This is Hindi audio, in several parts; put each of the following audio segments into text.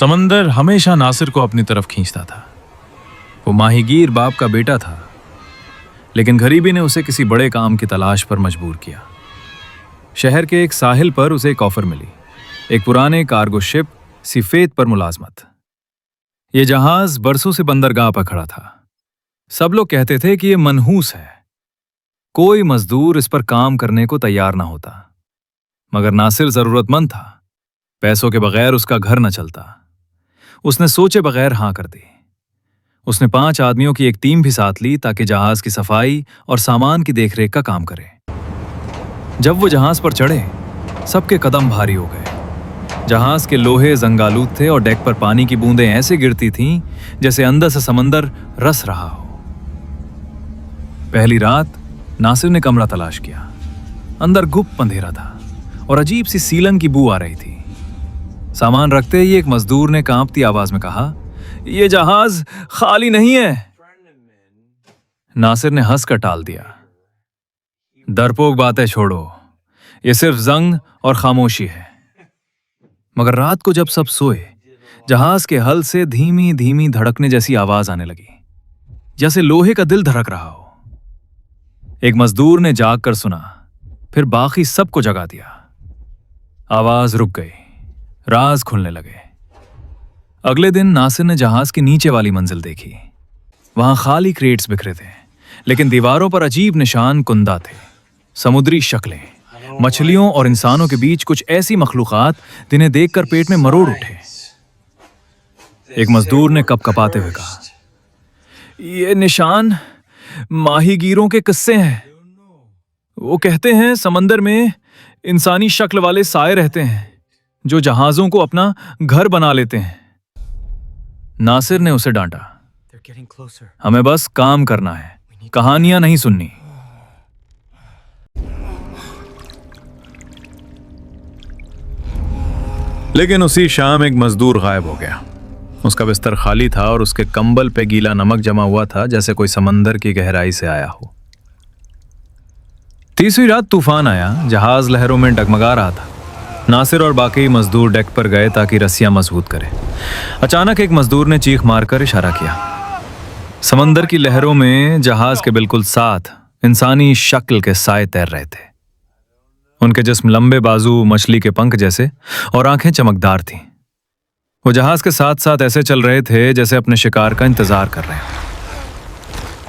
समंदर हमेशा नासिर को अपनी तरफ खींचता था। वो माहीगीर बाप का बेटा था, लेकिन गरीबी ने उसे किसी बड़े काम की तलाश पर मजबूर किया। शहर के एक साहिल पर उसे एक ऑफर मिली, एक पुराने कार्गो शिप सिफेत पर मुलाजमत। ये जहाज बरसों से बंदरगाह पर खड़ा था। सब लोग कहते थे कि ये मनहूस है, कोई मजदूर इस पर काम करने को तैयार ना होता। मगर नासिर जरूरतमंद था, पैसों के बगैर उसका घर न चलता। उसने सोचे बगैर हां कर दी। उसने 5 आदमियों की एक टीम भी साथ ली ताकि जहाज की सफाई और सामान की देखरेख का काम करे। जब वो जहाज पर चढ़े, सबके कदम भारी हो गए। जहाज के लोहे जंगालूद थे और डेक पर पानी की बूंदें ऐसे गिरती थीं जैसे अंदर से समंदर रस रहा हो। पहली रात नासिर ने कमरा तलाश किया। अंदर गुप्त अंधेरा था और अजीब सी सीलन की बू आ रही थी। सामान रखते ही एक मजदूर ने कांपती आवाज में कहा, "ये जहाज खाली नहीं है।" नासिर ने हंसकर टाल दिया। डरपोक बातें छोड़ो, ये सिर्फ जंग और खामोशी है। मगर रात को जब सब सोए, जहाज के हल से धीमी धीमी धड़कने जैसी आवाज आने लगी, जैसे लोहे का दिल धड़क रहा हो। एक मजदूर ने जाग कर सुना, फिर बाकी सबको जगा दिया। आवाज रुक गई, राज खुलने लगे। अगले दिन नासिर ने जहाज की नीचे वाली मंजिल देखी। वहां खाली क्रेट्स बिखरे थे, लेकिन दीवारों पर अजीब निशान कुंदा थे। समुद्री शक्लें, मछलियों और इंसानों के बीच कुछ ऐसी मखलूकात जिन्हें देखकर पेट में मरोड़ उठे। एक मजदूर ने कपकपाते हुए कहा, "ये निशान माहीगीरों के किस्से हैं। वो कहते हैं समंदर में इंसानी शक्ल वाले साए रहते हैं जो जहाजों को अपना घर बना लेते हैं।" नासिर ने उसे डांटा, "हमें बस काम करना है, कहानियां नहीं सुननी।" लेकिन उसी शाम एक मजदूर गायब हो गया। उसका बिस्तर खाली था और उसके कंबल पे गीला नमक जमा हुआ था, जैसे कोई समंदर की गहराई से आया हो। तीसरी रात तूफान आया, जहाज लहरों में डगमगा रहा था। नासिर और बाकी मजदूर डेक पर गए ताकि रस्सियां मजबूत करें। अचानक एक मजदूर ने चीख मारकर इशारा किया। समंदर की लहरों में जहाज के बिल्कुल साथ इंसानी शक्ल के साए तैर रहे थे। उनके जिस्म लंबे, बाजू मछली के पंख जैसे और आंखें चमकदार थीं। वो जहाज के साथ साथ ऐसे चल रहे थे जैसे अपने शिकार का इंतजार कर रहे हैं।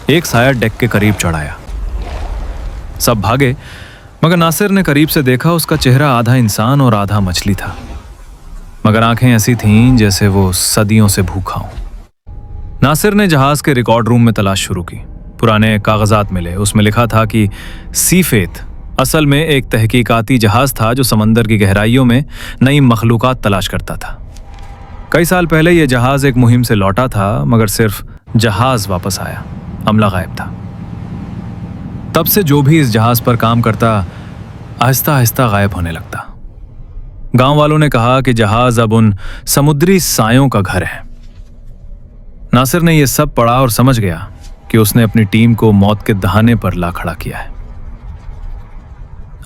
एक साया डेक के करीब चढ़ाया। सब भागे, मगर नासिर ने करीब से देखा। उसका चेहरा आधा इंसान और आधा मछली था, मगर आंखें ऐसी थीं जैसे वो सदियों से भूखा हो। नासिर ने जहाज के रिकॉर्ड रूम में तलाश शुरू की। पुराने कागजात मिले। उसमें लिखा था कि सिफेत असल में एक तहकीकाती जहाज था जो समंदर की गहराइयों में नई मखलूकात तलाश करता था। कई साल पहले यह जहाज एक मुहिम से लौटा था, मगर सिर्फ जहाज वापस आया, अमला गायब था। तब से जो भी इस जहाज पर काम करता आहिस्ता आहिस्ता गायब होने लगता। गांव वालों ने कहा कि जहाज अब उन समुद्री सायों का घर है। नासिर ने यह सब पढ़ा और समझ गया कि उसने अपनी टीम को मौत के दहाने पर ला खड़ा किया है।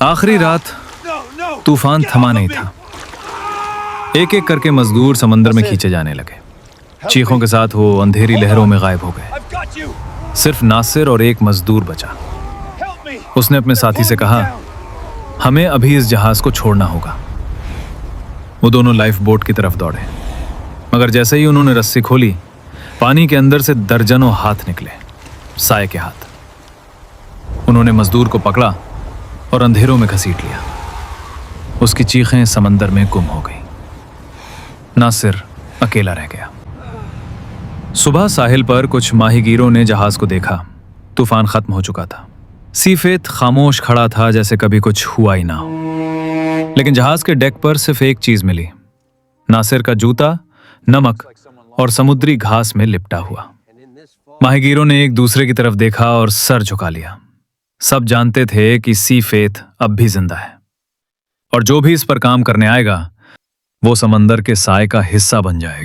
आखिरी रात तूफान थमा नहीं था। एक एक करके मजदूर समंदर में खींचे जाने लगे। चीखों के साथ वो अंधेरी लहरों में गायब हो गए। सिर्फ नासिर और एक मजदूर बचा। उसने अपने साथी से कहा, "हमें अभी इस जहाज को छोड़ना होगा।" वो दोनों लाइफ बोट की तरफ दौड़े, मगर जैसे ही उन्होंने रस्सी खोली, पानी के अंदर से दर्जनों हाथ निकले, साए के हाथ। उन्होंने मजदूर को पकड़ा और अंधेरों में घसीट लिया। उसकी चीखें समंदर में गुम हो गई। नासिर अकेला रह गया। सुबह साहिल पर कुछ माहीगीरों ने जहाज को देखा। तूफान खत्म हो चुका था। सिफेत खामोश खड़ा था जैसे कभी कुछ हुआ ही ना हो। लेकिन जहाज के डेक पर सिर्फ एक चीज मिली, नासिर का जूता, नमक और समुद्री घास में लिपटा हुआ। माहीगीरों ने एक दूसरे की तरफ देखा और सर झुका लिया। सब जानते थे कि सिफेत अब भी जिंदा है, और जो भी इस पर काम करने आएगा वो समंदर के साए का हिस्सा बन जाएगा।